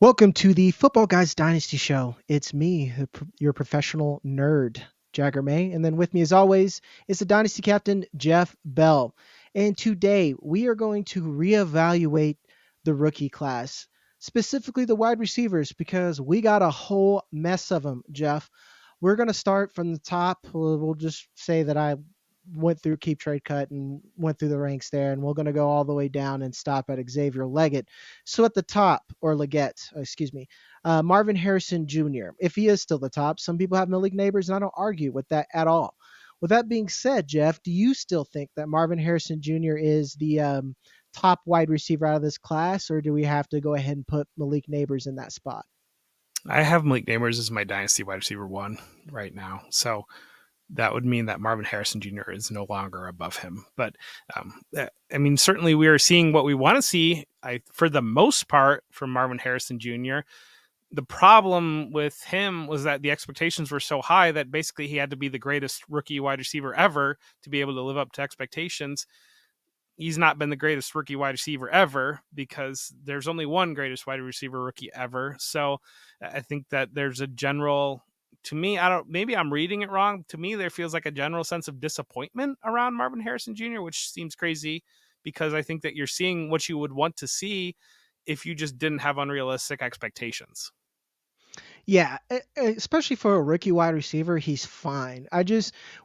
Welcome to the Football Guys Dynasty Show. It's me, your professional nerd, Jagger May, and then with me, as always, is the Dynasty captain, Jeff Bell. And today we are going to reevaluate the rookie class, specifically the wide receivers, because we got a whole mess of them, Jeff. We're going to start from the top. We'll just say that I went through keep trade cut and went through the ranks there, and we're going to go all the way down and stop at Xavier Legette. So at the top, or Legette, excuse me, Marvin Harrison Jr. If he is still the top, some people have Malik Nabers, and I don't argue with that at all. With that being said, Jeff, do you still think that Marvin Harrison Jr. is the top wide receiver out of this class, or do we have to go ahead and put Malik Nabers in that spot? I have Malik Nabers as my Dynasty wide receiver one right now. So that would mean that Marvin Harrison Jr. is no longer above him. But certainly we are seeing what we want to see, for the most part, from Marvin Harrison Jr. The problem with him was that the expectations were so high that basically he had to be the greatest rookie wide receiver ever to be able to live up to expectations. He's not been the greatest rookie wide receiver ever because there's only one greatest wide receiver rookie ever. So I think that there's a general, to me, maybe I'm reading it wrong. To me, there feels like a general sense of disappointment around Marvin Harrison Jr., which seems crazy because I think that you're seeing what you would want to see if you just didn't have unrealistic expectations. Yeah, especially for a rookie wide receiver, he's fine.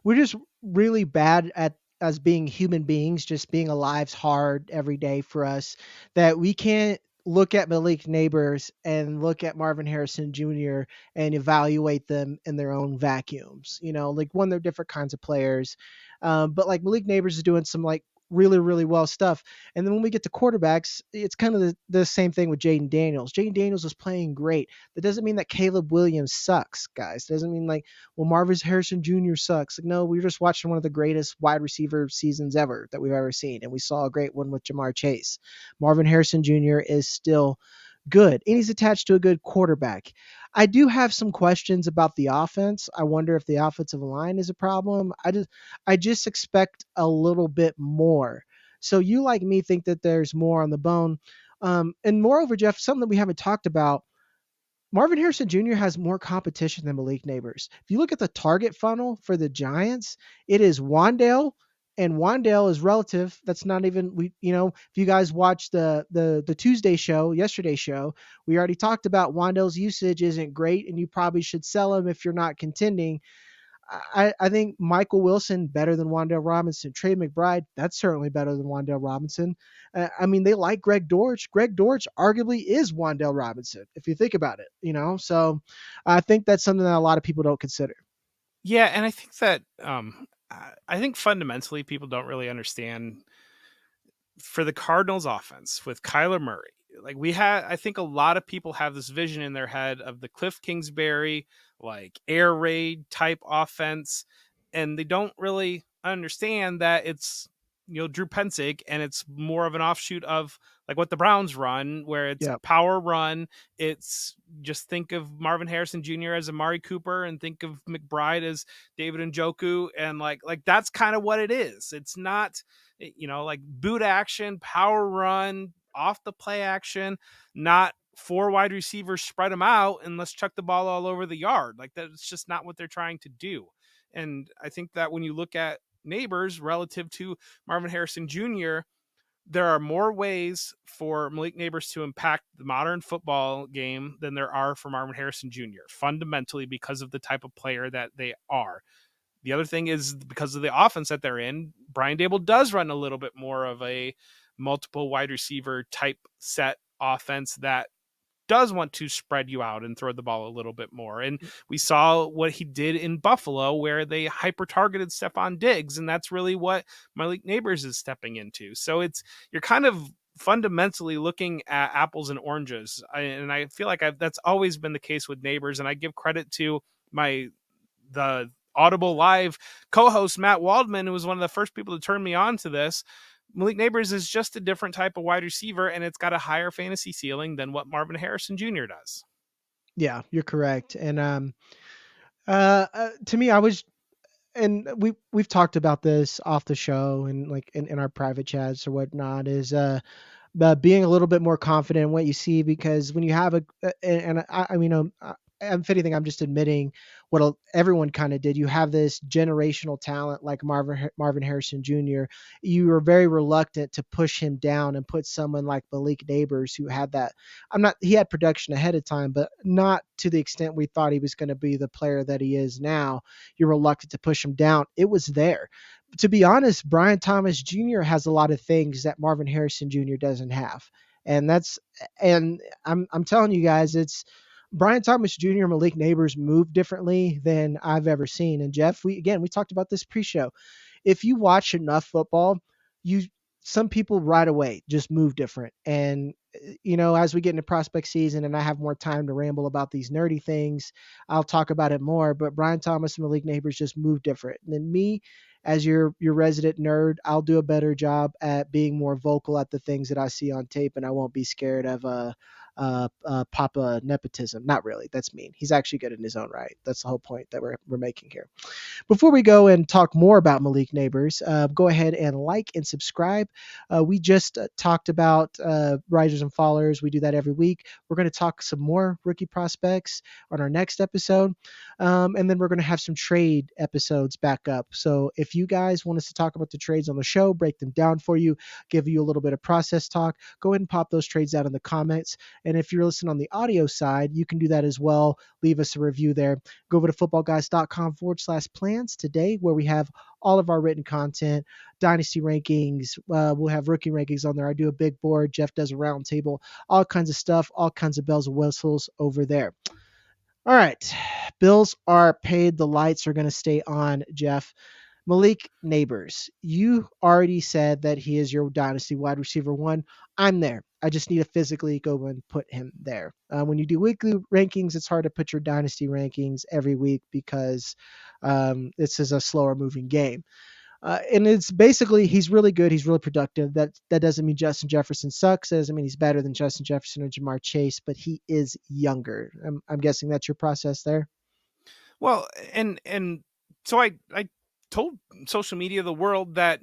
We're just really bad at as being human beings, just being alive's hard every day for us that we can't look at Malik Nabers and look at Marvin Harrison Jr. and evaluate them in their own vacuums. Like one, they're different kinds of players. But like Malik Nabers is doing some like really, really well stuff. And then when we get to quarterbacks, it's kind of the same thing with Jaden Daniels. Jaden Daniels is playing great. That doesn't mean that Caleb Williams sucks, guys. It doesn't mean like, well, Marvin Harrison Jr. sucks. Like, no, we were just watching one of the greatest wide receiver seasons ever that we've ever seen. And we saw a great one with Jamar Chase. Marvin Harrison Jr. is still good, and he's attached to a good quarterback. I do have some questions about the offense. I wonder if the offensive line is a problem. I just expect a little bit more. So you, like me, think that there's more on the bone. And moreover, Jeff, something that we haven't talked about, Marvin Harrison Jr. has more competition than Malik Nabers. If you look at the target funnel for the Giants, it is Wandale, and Wandale is relative. That's not even if you guys watched the Tuesday show, yesterday's show, we already talked about Wandale's usage isn't great, and you probably should sell him if you're not contending. I think Michael Wilson better than Wandale Robinson. Trey McBride, that's certainly better than Wandale Robinson. They like Greg Dortch. Greg Dortch arguably is Wandale Robinson, if you think about it. So I think that's something that a lot of people don't consider. Yeah, and I think that I think fundamentally people don't really understand for the Cardinals offense with Kyler Murray. Like I think a lot of people have this vision in their head of the Cliff Kingsbury, like air raid type offense, and they don't really understand that it's Drew Pensick, and it's more of an offshoot of like what the Browns run, where it's a power run. It's just think of Marvin Harrison Jr. as Amari Cooper, and think of McBride as David Njoku, and like that's kind of what it is. It's not like boot action, power run, off the play action, not four wide receivers, spread them out and let's chuck the ball all over the yard. Like that's just not what they're trying to do. And I think that when you look at Nabers relative to Marvin Harrison Jr., there are more ways for Malik Nabers to impact the modern football game than there are for Marvin Harrison Jr., fundamentally because of the type of player that they are. The other thing is because of the offense that they're in, Brian Dable does run a little bit more of a multiple wide receiver type set offense that does want to spread you out and throw the ball a little bit more. And we saw what he did in Buffalo, where they hyper targeted Stephon Diggs. And that's really what Malik Nabers is stepping into. So you're kind of fundamentally looking at apples and oranges. And I feel like that's always been the case with Nabers. And I give credit to the Audible Live co-host Matt Waldman, who was one of the first people to turn me on to this. Malik Nabers is just a different type of wide receiver, and it's got a higher fantasy ceiling than what Marvin Harrison Jr. does. Yeah, you're correct. And to me, we've talked about this off the show and like in our private chats or whatnot, is being a little bit more confident in what you see, because when you have I mean, if anything, I'm just admitting what everyone kind of did. You have this generational talent like Marvin Harrison Jr. You were very reluctant to push him down and put someone like Malik Nabers, who had that. He had production ahead of time, but not to the extent we thought he was going to be the player that he is now. You're reluctant to push him down. It was there. To be honest, Brian Thomas Jr. has a lot of things that Marvin Harrison Jr. doesn't have. And that's and I'm telling you guys, it's Brian Thomas Jr. and Malik Nabers move differently than I've ever seen. And Jeff, we talked about this pre-show. If you watch enough football, you some people right away just move different. And as we get into prospect season and I have more time to ramble about these nerdy things, I'll talk about it more. But Brian Thomas and Malik Nabers just move different. And then me, as your resident nerd, I'll do a better job at being more vocal at the things that I see on tape, and I won't be scared of Papa nepotism. Not really. That's mean. He's actually good in his own right. That's the whole point that we're making here. Before we go and talk more about Malik Nabers, go ahead and like and subscribe. We just talked about risers and fallers. We do that every week. We're going to talk some more rookie prospects on our next episode. And then we're going to have some trade episodes back up. So if you guys want us to talk about the trades on the show, break them down for you, give you a little bit of process talk, go ahead and pop those trades out in the comments. And if you're listening on the audio side, you can do that as well. Leave us a review there. Go over to footballguys.com/plans today, where we have all of our written content, dynasty rankings. We'll have rookie rankings on there. I do a big board. Jeff does a round table, all kinds of stuff, all kinds of bells and whistles over there. All right. Bills are paid. The lights are going to stay on, Jeff. Malik Nabers, you already said that he is your dynasty wide receiver one. I'm there. I just need to physically go and put him there. When you do weekly rankings, it's hard to put your dynasty rankings every week because this is a slower moving game. And it's basically he's really good. He's really productive. That doesn't mean Justin Jefferson sucks. That doesn't mean he's better than Justin Jefferson or Jamar Chase, but he is younger. I'm guessing that's your process there. Well, and so I told social media, the world, that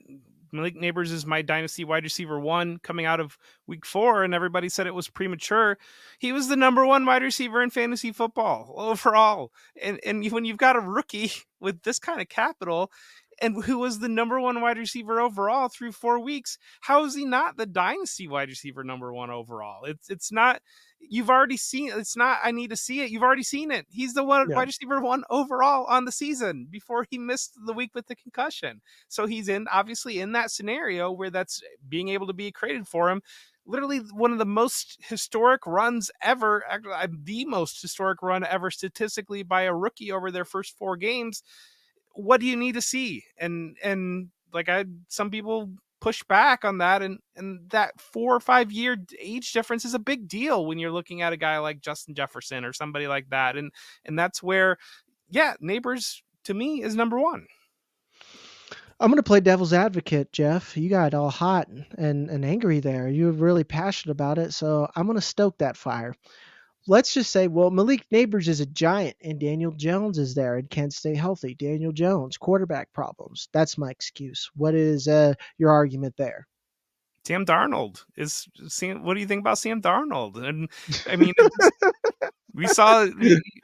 Malik Nabers is my dynasty wide receiver one coming out of week 4, and everybody said it was premature. He was the number 1 wide receiver in fantasy football overall. And when you've got a rookie with this kind of capital and who was the number 1 wide receiver overall through 4 weeks, how is he not the dynasty wide receiver number 1 overall? It's not. You've already seen. It's not. I need to see it. You've already seen it. He's the one Yeah. wide receiver 1 overall on the season before he missed the week with the concussion. So he's obviously in that scenario where that's being able to be created for him. Literally one of the most historic runs ever, the most historic run ever statistically by a rookie over their first 4 games. What do you need to see? And like some people push back on that, and that 4 or 5 year age difference is a big deal when you're looking at a guy like Justin Jefferson or somebody like that. And that's where, Nabers to me is number 1. I'm going to play devil's advocate, Jeff. You got all hot and angry there. You're really passionate about it, so I'm going to stoke that fire. Let's just say, well, Malik Nabers is a giant, and Daniel Jones is there and can't stay healthy. Daniel Jones, quarterback problems. That's my excuse. What is your argument there? Sam Darnold is. What do you think about Sam Darnold? And I mean, we saw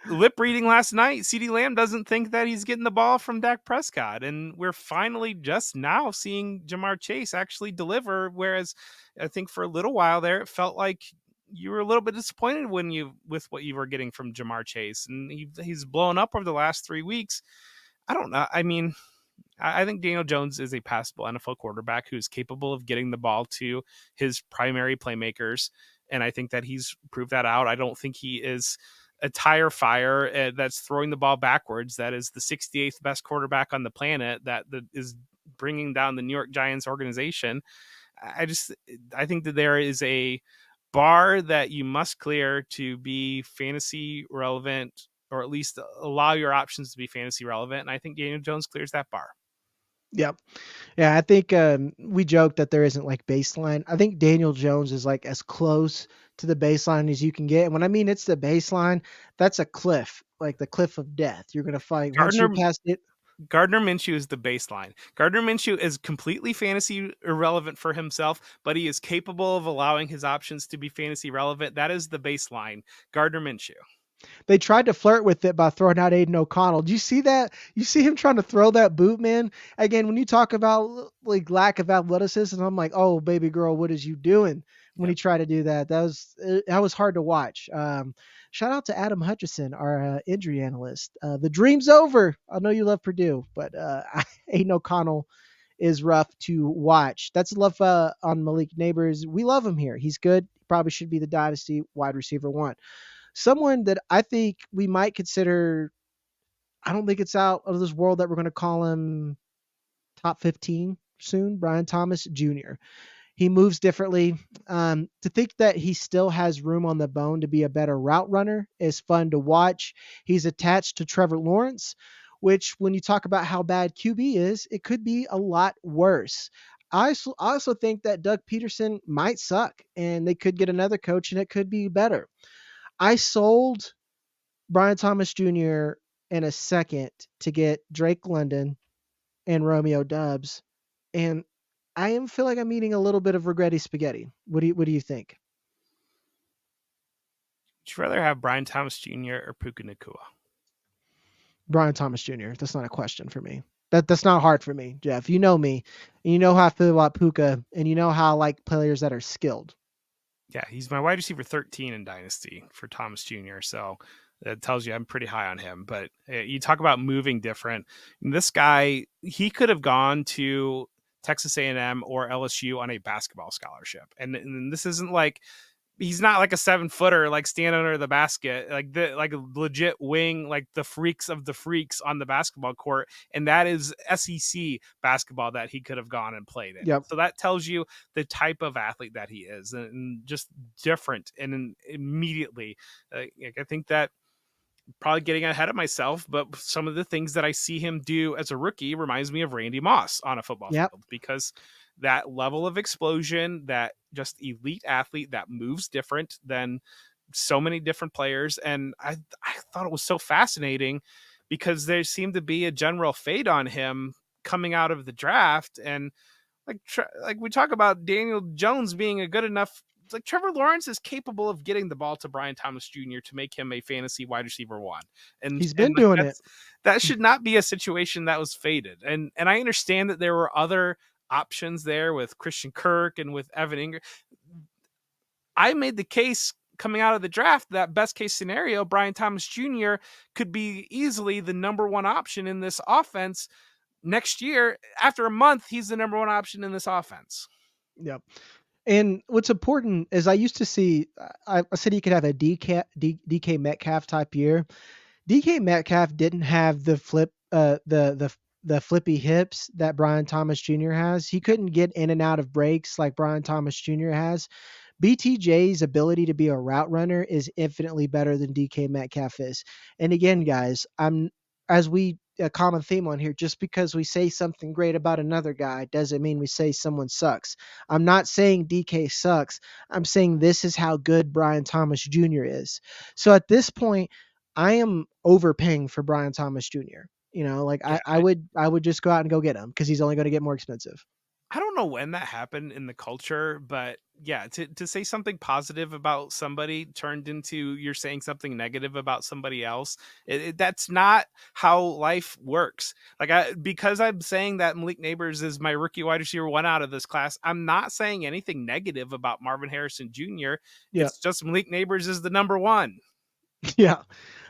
lip reading last night. CeeDee Lamb doesn't think that he's getting the ball from Dak Prescott, and we're finally just now seeing Jamar Chase actually deliver. Whereas I think for a little while there, it felt like you were a little bit disappointed with what you were getting from Jamar Chase, and he's blown up over the last 3 weeks. I don't know. I mean, I think Daniel Jones is a passable NFL quarterback who's capable of getting the ball to his primary playmakers, and I think that he's proved that out. I don't think he is a tire fire that's throwing the ball backwards. That is the 68th best quarterback on the planet that is bringing down the New York Giants organization. I think that there is a bar that you must clear to be fantasy relevant, or at least allow your options to be fantasy relevant. And I think Daniel Jones clears that bar. Yep. Yeah, I think we joke that there isn't like baseline. I think Daniel Jones is like as close to the baseline as you can get. And when I mean it's the baseline, that's a cliff, like the cliff of death. You're going to fight once Gardner you're past it. Gardner Minshew is the baseline. Gardner Minshew is completely fantasy irrelevant for himself, but he is capable of allowing his options to be fantasy relevant. That is the baseline. Gardner Minshew. They tried to flirt with it by throwing out Aiden O'Connell. Do you see that? You see him trying to throw that boot, man? Again, when you talk about like lack of athleticism, I'm like, oh, baby girl, what is you doing when he tried to do that? That was hard to watch. Shout out to Adam Hutchison, our injury analyst. The dream's over. I know you love Purdue, but Aiden O'Connell is rough to watch. That's love on Malik Nabers. We love him here. He's good. Probably should be the Dynasty wide receiver one. Someone that I think we might consider, I don't think it's out of this world that we're going to call him top 15 soon, Brian Thomas Jr. He moves differently. To think that he still has room on the bone to be a better route runner is fun to watch. He's attached to Trevor Lawrence, which when you talk about how bad QB is, it could be a lot worse. I also think that Doug Peterson might suck and they could get another coach and it could be better. I sold Brian Thomas Jr. in a second to get Drake London and Romeo Dubs, and feel like I'm eating a little bit of regretty spaghetti. What do you think? Would you rather have Brian Thomas Jr. or Puka Nacua? Brian Thomas Jr. That's not a question for me. That's not hard for me, Jeff. You know me, and you know how I feel about Puka, and you know how I like players that are skilled. Yeah, he's my wide receiver 13 in Dynasty for Thomas Jr. So that tells you I'm pretty high on him. But you talk about moving different. This guy, he could have gone to Texas A&M or LSU on a basketball scholarship. And this isn't like, he's not like a 7-footer, like stand under the basket, like a legit wing, like the freaks of the freaks on the basketball court. And that is SEC basketball that he could have gone and played in. Yep. So that tells you the type of athlete that he is, and just different. And immediately, I think that probably getting ahead of myself, but some of the things that I see him do as a rookie reminds me of Randy Moss on a football field, because that level of explosion, that just elite athlete that moves different than so many different players. And I thought it was so fascinating because there seemed to be a general fade on him coming out of the draft. And like we talk about Daniel Jones being a good enough, like Trevor Lawrence is capable of getting the ball to Brian Thomas Jr. to make him a fantasy wide receiver one. And he's been doing it. That should not be a situation that was faded. And I understand that there were other options there with Christian Kirk and with Evan Ingram. I made the case coming out of the draft that best case scenario, Brian Thomas Jr. could be easily the number one option in this offense next year. After a month, he's the number one option in this offense. Yep. And what's important is I used to see, I said he could have a DK Metcalf type year. DK Metcalf didn't have the flippy hips that Brian Thomas Jr. has. He couldn't get in and out of breaks like Brian Thomas Jr. has. BTJ's ability to be a route runner is infinitely better than DK Metcalf is. And again, guys, a common theme on here, just because we say something great about another guy doesn't mean we say someone sucks. I'm not saying DK sucks. I'm saying this is how good Brian Thomas Jr. is. So at this point, I am overpaying for Brian Thomas Jr. I would just go out and go get him because he's only going to get more expensive. I don't know when that happened in the culture, but yeah, to say something positive about somebody turned into you're saying something negative about somebody else. That's not how life works. Because I'm saying that Malik Nabers is my rookie wide receiver one out of this class, I'm not saying anything negative about Marvin Harrison Jr. Yeah. It's just Malik Nabers is the number one. Yeah.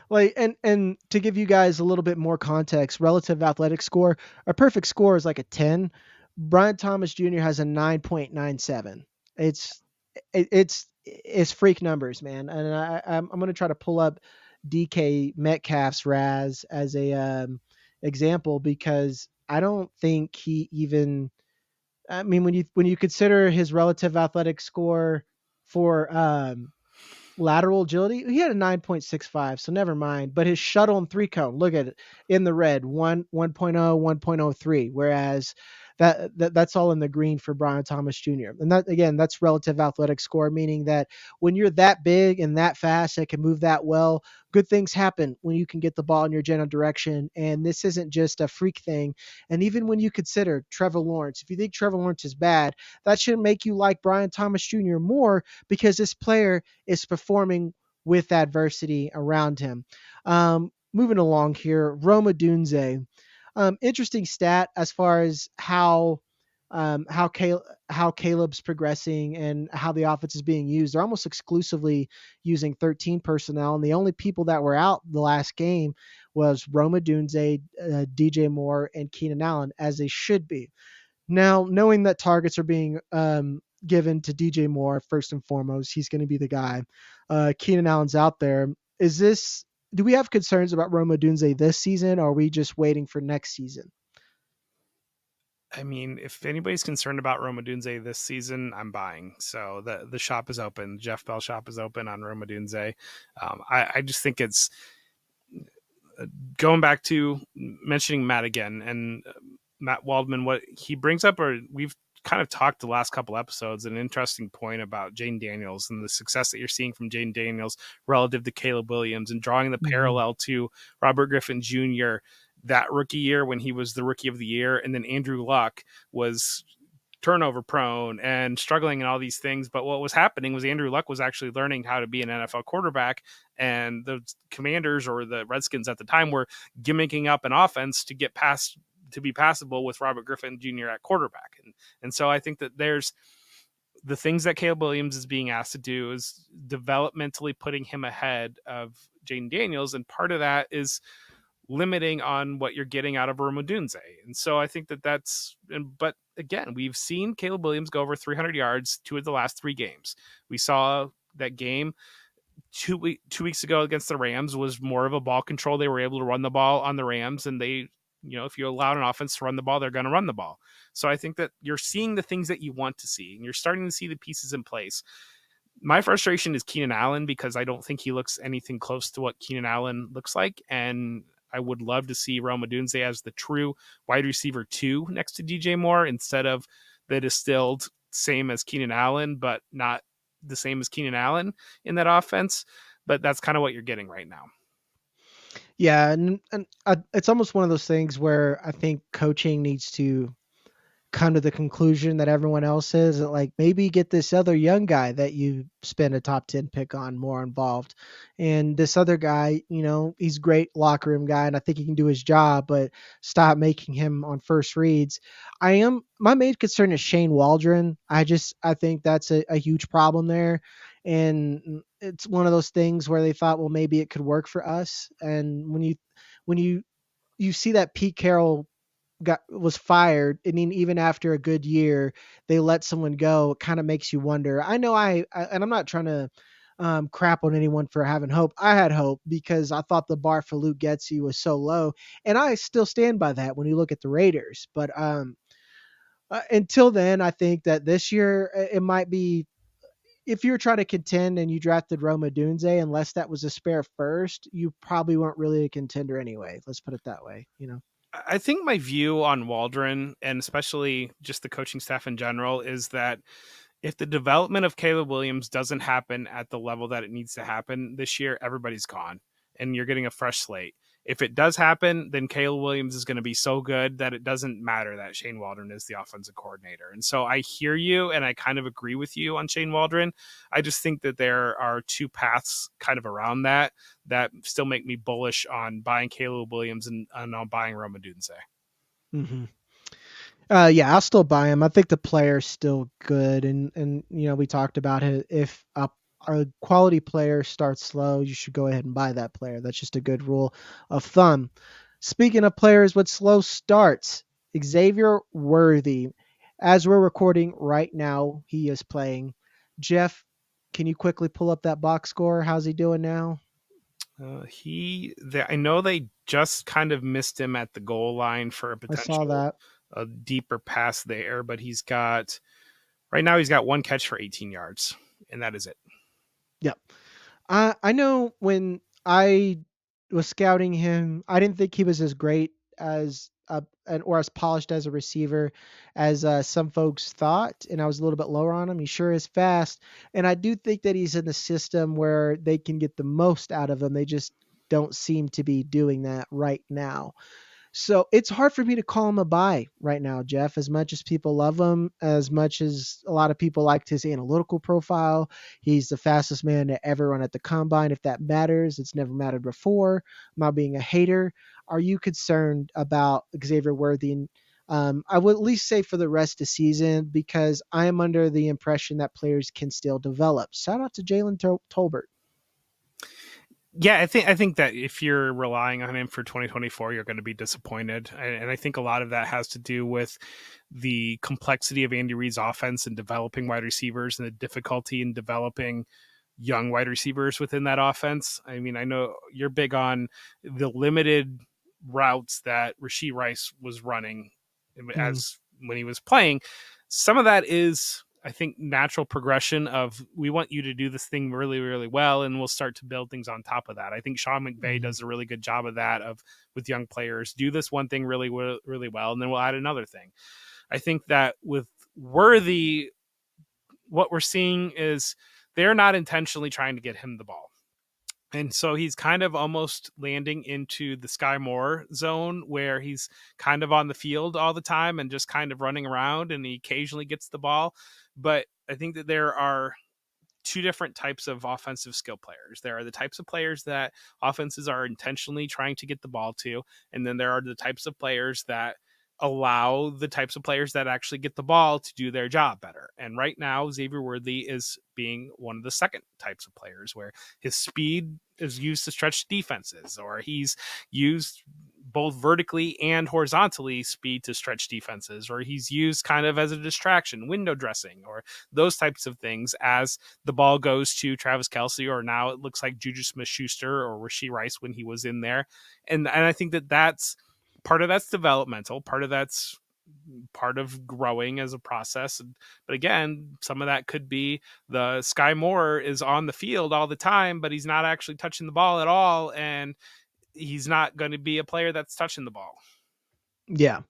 And to give you guys a little bit more context, relative athletic score, a perfect score is like a 10. Brian Thomas Jr. has a 9.97. It's freak numbers, man. And I'm going to try to pull up DK Metcalf's RAS as a example, because I don't think he even, I mean, when you consider his relative athletic score for lateral agility, he had a 9.65, so never mind. But his shuttle and three cone, look at it in the red, 1.0, 1.03, whereas that's all in the green for Brian Thomas Jr. And that, again, that's relative athletic score, meaning that when you're that big and that fast and can move that well, good things happen when you can get the ball in your general direction. And this isn't just a freak thing. And even when you consider Trevor Lawrence, if you think Trevor Lawrence is bad, that should make you like Brian Thomas Jr. more, because this player is performing with adversity around him. Moving along here, Roma Dunze. Interesting stat as far as how Caleb's progressing and how the offense is being used. They're almost exclusively using 13 personnel, and the only people that were out the last game was Roma Dunze, DJ Moore, and Keenan Allen, as they should be. Now, knowing that targets are being given to DJ Moore first and foremost, he's going to be the guy. Keenan Allen's out there. Do we have concerns about Roma Dunze this season, or are we just waiting for next season? I mean, if anybody's concerned about Roma Odunze this season, I'm buying. So the shop is open. Jeff Bell shop is open on Roma Odunze. I just think it's going back to mentioning Matt again and Matt Waldman. What he brings up, or we've kind of talked the last couple episodes, an interesting point about Jane Daniels and the success that you're seeing from Jane Daniels relative to Caleb Williams, and drawing the parallel to Robert Griffin Jr. that rookie year when he was the rookie of the year, and then Andrew Luck was turnover prone and struggling and all these things. But what was happening was Andrew Luck was actually learning how to be an NFL quarterback, and the Commanders, or the Redskins at the time, were gimmicking up an offense to get past, to be passable with Robert Griffin Jr. at quarterback. And so I think that there's the things that Caleb Williams is being asked to do is developmentally putting him ahead of Jaden Daniels. And part of that is limiting on what you're getting out of Roma Odunze. And so I think that but again, we've seen Caleb Williams go over 300 yards 2 of the last 3 games. We saw that game 2 weeks ago against the Rams was more of a ball control. They were able to run the ball on the Rams, and they, if you allow an offense to run the ball, they're going to run the ball. So I think that you're seeing the things that you want to see, and you're starting to see the pieces in place. My frustration is Keenan Allen, because I don't think he looks anything close to what Keenan Allen looks like. And I would love to see Roma Odunze as the true wide receiver 2 next to DJ Moore, instead of the distilled same as Keenan Allen, but not the same as Keenan Allen in that offense. But that's kind of what you're getting right now. Yeah, and it's almost one of those things where I think coaching needs to come to the conclusion that everyone else is, that like, maybe get this other young guy that you spend a top 10 pick on more involved. And this other guy, he's great locker room guy, and I think he can do his job, but stop making him on first reads. My main concern is Shane Waldron. I think that's a huge problem there. And it's one of those things where they thought, well, maybe it could work for us. And when you see that Pete Carroll was fired, I mean, even after a good year, they let someone go, it kind of makes you wonder. I know and I'm not trying to crap on anyone for having hope. I had hope because I thought the bar for Luke Getsy was so low, and I still stand by that when you look at the Raiders. But until then, I think that this year it might be, if you're trying to contend and you drafted Roma Odunze, unless that was a spare first, you probably weren't really a contender anyway. Let's put it that way, I think my view on Waldron, and especially just the coaching staff in general, is that if the development of Caleb Williams doesn't happen at the level that it needs to happen this year, everybody's gone and you're getting a fresh slate. If it does happen, then Caleb Williams is going to be so good that it doesn't matter that Shane Waldron is the offensive coordinator. And so I hear you, and I kind of agree with you on Shane Waldron. I just think that there are 2 paths kind of around that still make me bullish on buying Caleb Williams and on buying Roma Odunze. Mm-hmm. Yeah, I'll still buy him. I think the player's still good, and we talked about it. If a quality player starts slow, you should go ahead and buy that player. That's just a good rule of thumb. Speaking of players with slow starts, Xavier Worthy, as we're recording right now, he is playing. Jeff, can you quickly pull up that box score? How's he doing now? I know they just kind of missed him at the goal line for a potential, I saw that, a deeper pass there, but right now he's got 1 catch for 18 yards, and that is it. Yep. I know when I was scouting him, I didn't think he was as great as or as polished as a receiver as some folks thought, and I was a little bit lower on him. He sure is fast, and I do think that he's in the system where they can get the most out of him. They just don't seem to be doing that right now. So it's hard for me to call him a buy right now, Jeff. As much as people love him, as much as a lot of people liked his analytical profile, he's the fastest man to ever run at the combine. If that matters, it's never mattered before. I'm not being a hater. Are you concerned about Xavier Worthy? And I would at least say for the rest of the season, because I am under the impression that players can still develop. Shout out to Jalen Tolbert. Yeah, I think that if you're relying on him for 2024, you're going to be disappointed, and I think a lot of that has to do with the complexity of Andy Reid's offense and developing wide receivers, and the difficulty in developing young wide receivers within that offense. I mean, I know you're big on the limited routes that Rashee Rice was running Mm, as when he was playing. Some of that is, I think, natural progression of, we want you to do this thing really, really well, and we'll start to build things on top of that. I think Sean McVay mm, does a really good job of that, of with young players, do this one thing really, really well, and then we'll add another thing. I think that with Worthy, what we're seeing is they're not intentionally trying to get him the ball. And so he's kind of almost landing into the Sky Moore zone, where he's kind of on the field all the time and just kind of running around, and he occasionally gets the ball. But I think that there are two different types of offensive skill players. There are the types of players that offenses are intentionally trying to get the ball to, and then there are the types of players that allow the types of players that actually get the ball to do their job better. And right now, Xavier Worthy is being one of the second types of players, where his speed is used to stretch defenses, or he's used both vertically and horizontally speed to stretch defenses, or he's used kind of as a distraction, window dressing, or those types of things as the ball goes to Travis Kelce, or now it looks like Juju Smith-Schuster or Rashee Rice when he was in there. And I think that that's part of that's developmental, part of that's part of growing as a process. But again, some of that could be the Sky Moore is on the field all the time, but he's not actually touching the ball at all, and he's not going to be a player that's touching the ball. yeah.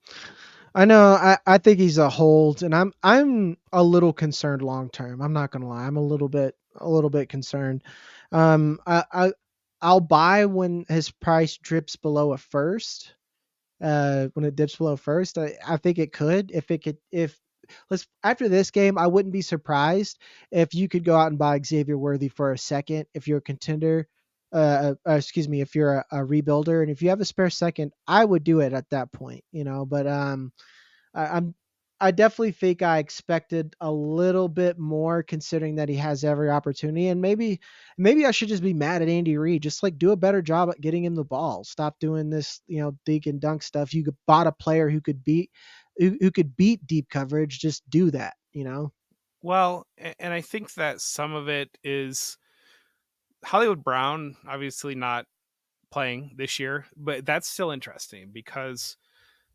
I know. I think he's a hold, and I'm a little concerned long term. I'm not gonna lie. I'm a little bit concerned. I'll buy when his price drips below a first. When it dips below first, I think it could. If let's after this game, I wouldn't be surprised if you could go out and buy Xavier Worthy for a second if you're a contender. Excuse me, if you're a rebuilder, and if you have a spare second, I would do it at that point. But I'm I definitely think I expected a little bit more considering that he has every opportunity, and maybe I should just be mad at Andy Reid. Just like do a better job at getting him the ball. Stop doing this, dig and dunk stuff. You could bought a player who could beat deep coverage. Just do that. Well, and I think that some of it is Hollywood Brown obviously not playing this year, but that's still interesting because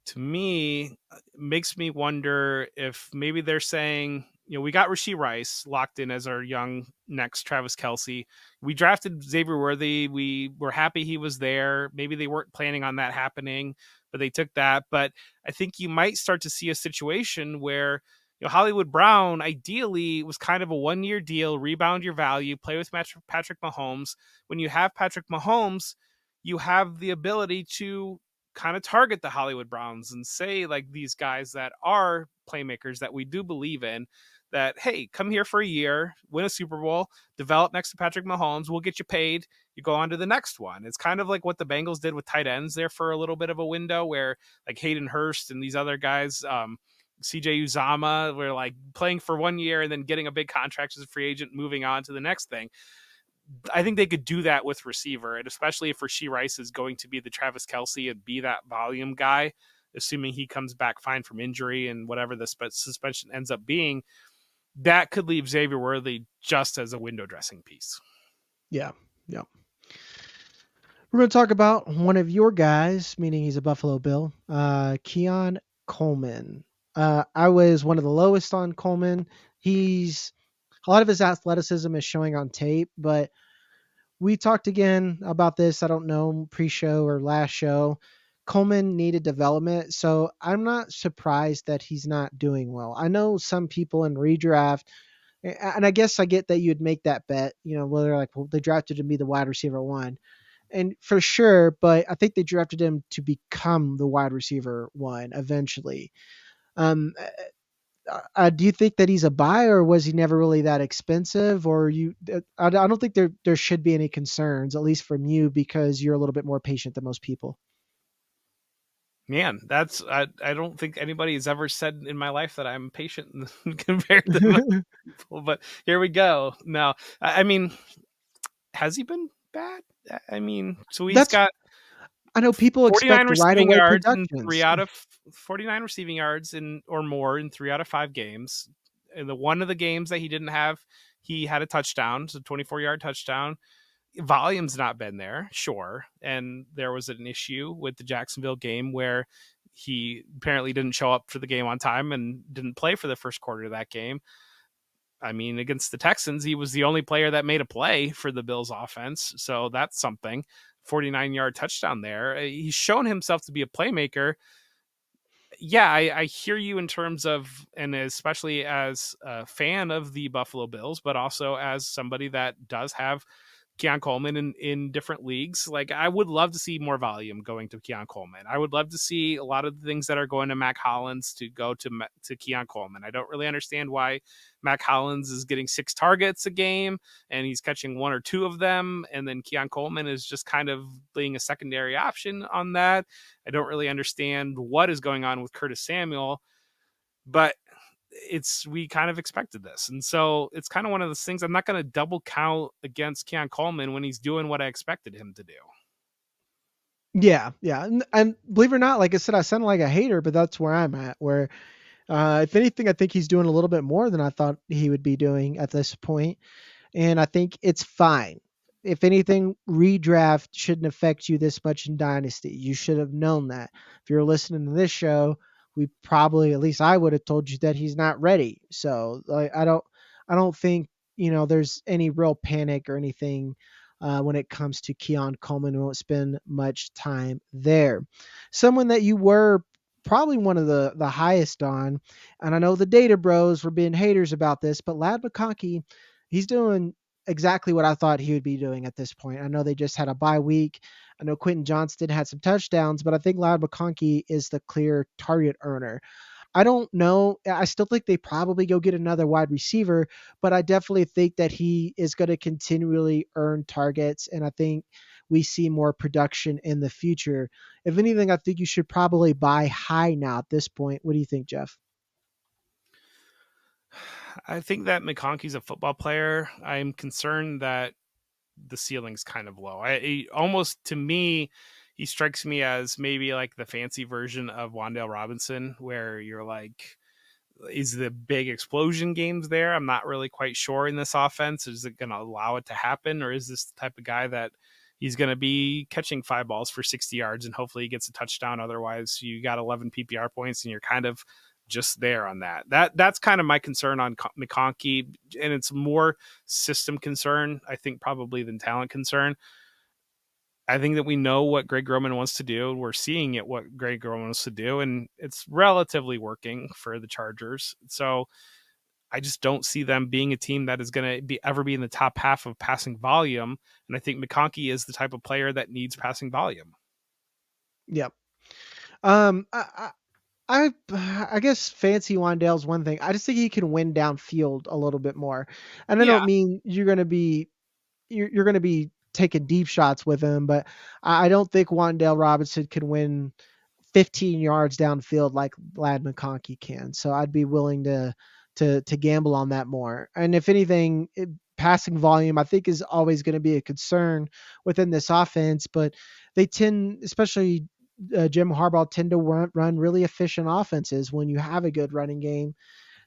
to me, makes me wonder if maybe they're saying, we got Rashee Rice locked in as our young next Travis Kelce. We drafted Xavier Worthy. We were happy he was there. Maybe they weren't planning on that happening, but they took that. But I think you might start to see a situation where, Hollywood Brown ideally was kind of a 1-year deal, rebound your value, play with Patrick Mahomes. When you have Patrick Mahomes, you have the ability to kind of target the Hollywood Browns and say, like, these guys that are playmakers that we do believe in, that, hey, come here for a year, win a Super Bowl, develop next to Patrick Mahomes, we'll get you paid, you go on to the next one. It's kind of like what the Bengals did with tight ends there for a little bit of a window, where like Hayden Hurst and these other guys, CJ Uzama, were like playing for 1 year and then getting a big contract as a free agent, moving on to the next thing. I think they could do that with receiver, and especially if Rashee Rice is going to be the Travis Kelce and be that volume guy, assuming he comes back fine from injury and whatever the suspension ends up being, that could leave Xavier Worthy just as a window dressing piece. Yeah. Yeah. We're going to talk about one of your guys, meaning he's a Buffalo Bill, Keon Coleman. I was one of the lowest on Coleman. A lot of his athleticism is showing on tape, but we talked again about this, I don't know, pre-show or last show. Coleman needed development, so I'm not surprised that he's not doing well. I know some people in redraft, and I guess I get that you'd make that bet, whether they're like, well, they drafted him to be the wide receiver one, and for sure, but I think they drafted him to become the wide receiver one eventually. Um, do you think that he's a buy, or was he never really that expensive? Or I don't think there should be any concerns, at least from you, because you're a little bit more patient than most people. Man, I don't think anybody has ever said in my life that I'm patient compared to most people, but here we go. No, I mean, has he been bad? I mean, so he's That's got I know people 49 expect right receiving away yards in productions. 49 receiving yards in or more in 3 out of 5 games. In the one of the games that he didn't have, he had a touchdown, so 24-yard touchdown. Volume's not been there, sure. And there was an issue with the Jacksonville game where he apparently didn't show up for the game on time and didn't play for the first quarter of that game. I mean, against the Texans, he was the only player that made a play for the Bills offense. So that's something. 49-yard touchdown there. He's shown himself to be a playmaker. Yeah, I hear you in terms of, and especially as a fan of the Buffalo Bills, but also as somebody that does have Keon Coleman in different leagues. Like, I would love to see more volume going to Keon Coleman. I would love to see a lot of the things that are going to Mac Hollins to go to Keon Coleman. I don't really understand why Mac Hollins is getting 6 targets a game and he's catching 1 or 2 of them, and then Keon Coleman is just kind of being a secondary option on that. I don't really understand what is going on with Curtis Samuel, but we kind of expected this. And so it's kind of one of those things. I'm not going to double count against Keon Coleman when he's doing what I expected him to do. Yeah, yeah, and believe it or not, like I said, I sound like a hater, but that's where I'm at. Where, if anything, I think he's doing a little bit more than I thought he would be doing at this point. And I think it's fine. If anything, redraft shouldn't affect you this much in Dynasty. You should have known that. If you're listening to this show, we probably, at least I would have told you that he's not ready. So like, I don't think there's any real panic or anything when it comes to Keon Coleman. We won't spend much time there. Someone that you were probably one of the highest on, and I know the data bros were being haters about this, but Lad McConkey, he's doing exactly what I thought he would be doing at this point. I know they just had a bye week. I know Quentin Johnston had some touchdowns, but I think Loud McConkey is the clear target earner. I don't know. I still think they probably go get another wide receiver, but I definitely think that he is going to continually earn targets, and I think we see more production in the future. If anything, I think you should probably buy high now at this point. What do you think, Jeff? I think that McConkey's a football player. I'm concerned that the ceiling's kind of low. Almost, to me, he strikes me as maybe like the fancy version of Wan'Dale Robinson, where you're like, is the big explosion games there? I'm not really quite sure in this offense. Is it going to allow it to happen? Or is this the type of guy that he's going to be catching 5 balls for 60 yards and hopefully he gets a touchdown? Otherwise, you got 11 PPR points and you're kind of just there on that. That's kind of my concern on McConkey, and it's more system concern, I think, probably than talent concern. I think that we know what Greg Roman wants to do. We're seeing it, what Greg Roman wants to do, and it's relatively working for the Chargers. So I just don't see them being a team that is going to ever be in the top half of passing volume. And I think McConkey is the type of player that needs passing volume. Yep. Um, I guess fancy Wandale's one thing. I just think he can win downfield a little bit more, and I Yeah, don't mean you're gonna be taking deep shots with him, but I don't think Wandale Robinson can win 15 yards downfield like Lad McConkey can. So I'd be willing to gamble on that more. And if anything, passing volume I think is always going to be a concern within this offense, but they tend, especially Jim Harbaugh, tend to run really efficient offenses when you have a good running game.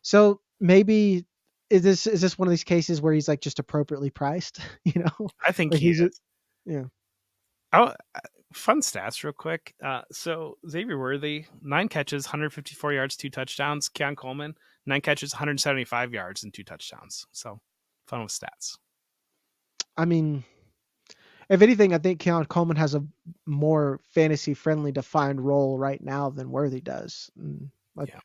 So maybe is this one of these cases where he's like just appropriately priced, I think like he he's just, is. yeah. Oh, fun stats real quick. So Xavier Worthy, 9 catches, 154 yards, 2 touchdowns. Keon Coleman, 9 catches, 175 yards and 2 touchdowns. So fun with stats. I mean, If anything, I think Keon Coleman has a more fantasy friendly defined role right now than Worthy does. But, Yeah.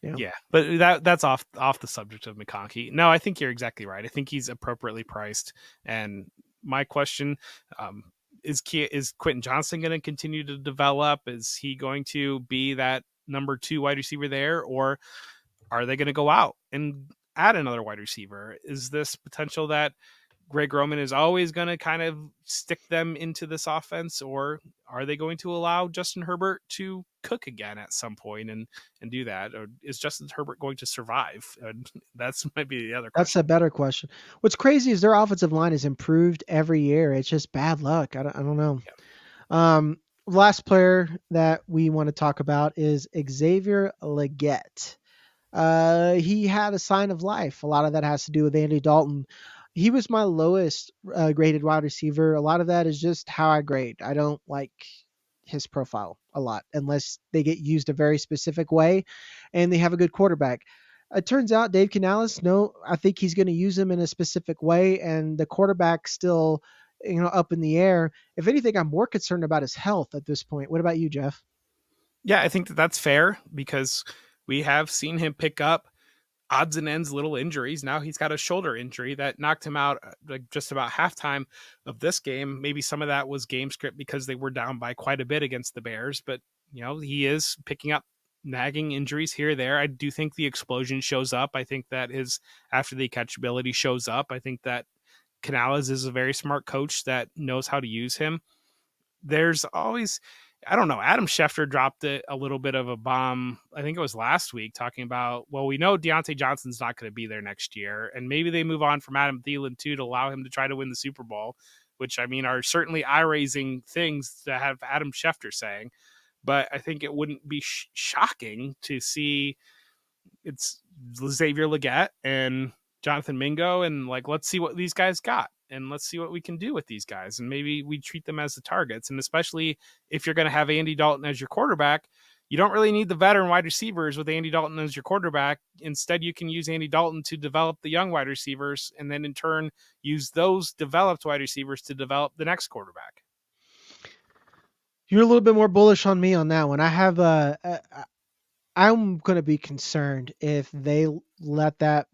yeah. Yeah, but that's off the subject of McConkey. No, I think you're exactly right. I think he's appropriately priced. And my question um, is Quentin Johnson going to continue to develop? Is he going to be that number 2 wide receiver there, or are they going to go out and add another wide receiver? Is this potential that Greg Roman is always going to kind of stick them into this offense, or are they going to allow Justin Herbert to cook again at some point and do that, or is Justin Herbert going to survive? And that's might be the other That's question. a better question. What's crazy is their offensive line has improved every year. It's just bad luck. I don't know. Yeah. Last player that we want to talk about is Xavier Legette. He had a sign of life. A lot of that has to do with Andy Dalton. He was my lowest graded wide receiver. A lot of that is just how I grade. I don't like his profile a lot unless they get used a very specific way and they have a good quarterback. It turns out Dave Canales, no, I think he's going to use him in a specific way, and the quarterback's still, up in the air. If anything, I'm more concerned about his health at this point. What about you, Jeff? Yeah, I think that's fair because we have seen him pick up odds and ends little injuries. Now he's got a shoulder injury that knocked him out like just about halftime of this game. Maybe some of that was game script because they were down by quite a bit against the Bears, but he is picking up nagging injuries here or there. I do think the explosion shows up. I think that his after the catchability shows up. I think that Canales is a very smart coach that knows how to use him. There's always, I don't know, Adam Schefter dropped a little bit of a bomb. I think it was last week talking about, well, we know Deontay Johnson's not going to be there next year. And maybe they move on from Adam Thielen too to allow him to try to win the Super Bowl, which I mean are certainly eye raising things to have Adam Schefter saying. But I think it wouldn't be shocking to see it's Xavier Legette and Jonathan Mingo, and like, let's see what these guys got and let's see what we can do with these guys. And maybe we treat them as the targets. And especially if you're going to have Andy Dalton as your quarterback, you don't really need the veteran wide receivers with Andy Dalton as your quarterback. Instead, you can use Andy Dalton to develop the young wide receivers and then in turn use those developed wide receivers to develop the next quarterback. You're a little bit more bullish on me on that one. I'm going to be concerned if they let that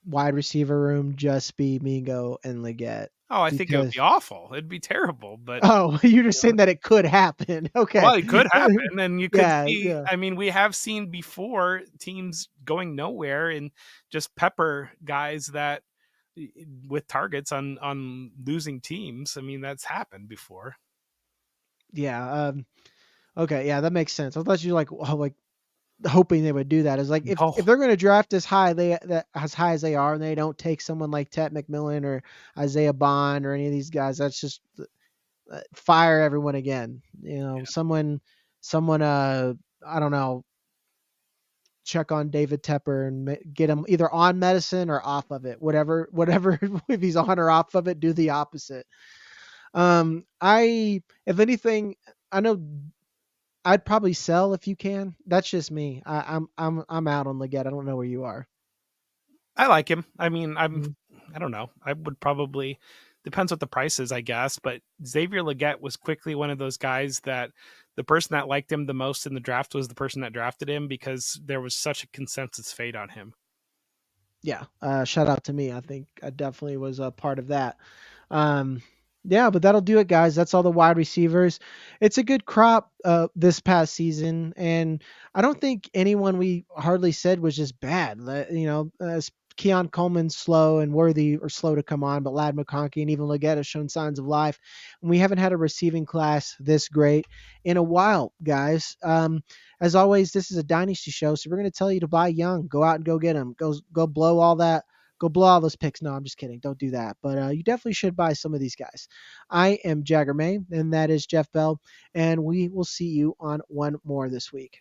wide receiver room just be Mingo and Legette. Oh, I think it would Because be awful. It'd be terrible. But you're just saying that it could happen. Okay. well, it could happen, and you could Yeah, see. yeah. I mean, we have seen before teams going nowhere and just pepper guys that with targets on losing teams. I mean, that's happened before. Yeah. Okay, yeah, that makes sense. I thought you like hoping they would do that. Is like if No, they're going to draft as high as they are, and they don't take someone like Ted McMillan or Isaiah Bond or any of these guys, that's just fire everyone again. Someone I don't know, check on David Tepper and get him either on medicine or off of it. Whatever if he's on or off of it, do the opposite. I if anything, I know I'd probably sell if you can. That's just me. I'm out on Legette. I don't know where you are. I like him. I mean, Mhm. I don't know. I would probably depends what the price is, I guess. But Xavier Legette was quickly one of those guys that the person that liked him the most in the draft was the person that drafted him because there was such a consensus fade on him. Yeah. Shout out to me. I think I definitely was a part of that. Um, yeah, but that'll do it, guys. That's all the wide receivers. It's a good crop this past season, and I don't think anyone we hardly said was just bad. Keon Coleman's slow and Worthy are slow to come on, but Lad McConkey and even Legette have shown signs of life. And we haven't had a receiving class this great in a while, guys. As always, this is a dynasty show, so we're going to tell you to buy young. Go out and go get them. Go blow all that. Go blow all those picks. No, I'm just kidding. Don't do that. But you definitely should buy some of these guys. I am Jagger May, and that is Jeff Bell, and we will see you on one more this week.